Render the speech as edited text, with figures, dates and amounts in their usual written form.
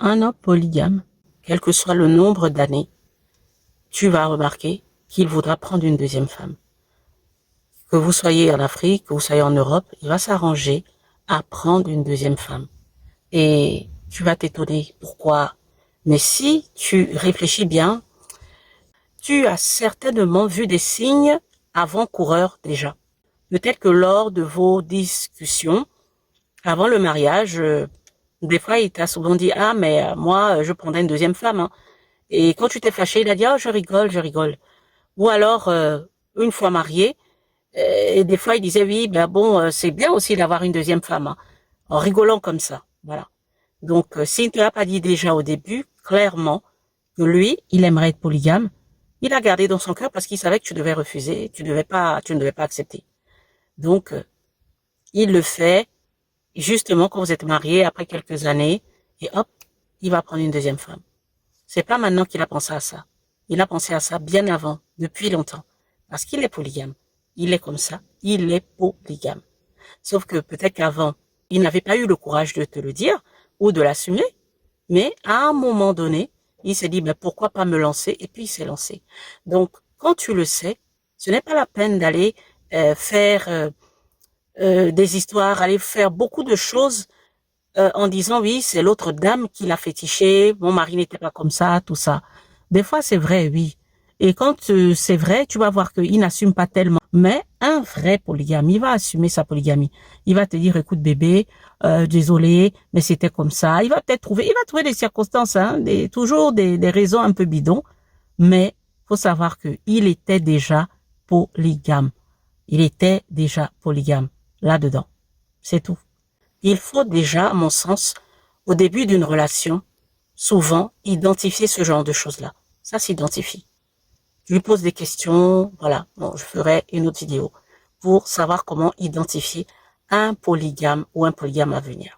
Un homme polygame, quel que soit le nombre d'années, tu vas remarquer qu'il voudra prendre une deuxième femme. Que vous soyez en Afrique, que vous soyez en Europe, il va s'arranger à prendre une deuxième femme. Et tu vas t'étonner. Pourquoi? Mais si tu réfléchis bien, tu as certainement vu des signes avant-coureurs déjà. Peut-être que lors de vos discussions, avant le mariage, des fois il t'a souvent dit « Ah, mais moi, je prendrais une deuxième femme. Hein. » Et quand tu t'es fâché, il a dit « Oh, je rigole, je rigole. » Ou alors, une fois marié, et des fois il disait « Oui, ben bon, c'est bien aussi d'avoir une deuxième femme. Hein. » En rigolant comme ça, voilà. Donc, s'il ne te l'a pas dit déjà au début, clairement, que lui, il aimerait être polygame, il a gardé dans son cœur parce qu'il savait que tu devais refuser, tu ne devais pas accepter. Donc, il le fait justement quand vous êtes mariés après quelques années et hop, il va prendre une deuxième femme. C'est pas maintenant qu'il a pensé à ça. Il a pensé à ça bien avant, depuis longtemps. Parce qu'il est polygame. Il est comme ça. Il est polygame. Sauf que peut-être qu'avant, il n'avait pas eu le courage de te le dire ou de l'assumer. Mais à un moment donné, il s'est dit, ben, pourquoi pas me lancer? Et puis il s'est lancé. Donc, quand tu le sais, ce n'est pas la peine d'aller faire des histoires, aller faire beaucoup de choses en disant, oui, c'est l'autre dame qui l'a fétiché, mon mari n'était pas comme ça, tout ça. Des fois, c'est vrai, oui. Et quand c'est vrai, tu vas voir qu'il n'assume pas tellement. Mais un vrai polygame, il va assumer sa polygamie. Il va te dire, écoute bébé, désolé, mais c'était comme ça. Il va trouver des circonstances, hein, toujours des raisons un peu bidons. Mais faut savoir que il était déjà polygame. Il était déjà polygame là-dedans. C'est tout. Il faut déjà, à mon sens, au début d'une relation, souvent, identifier ce genre de choses-là. Ça s'identifie. Je lui pose des questions, voilà. Bon, je ferai une autre vidéo pour savoir comment identifier un polygame ou un polygame à venir.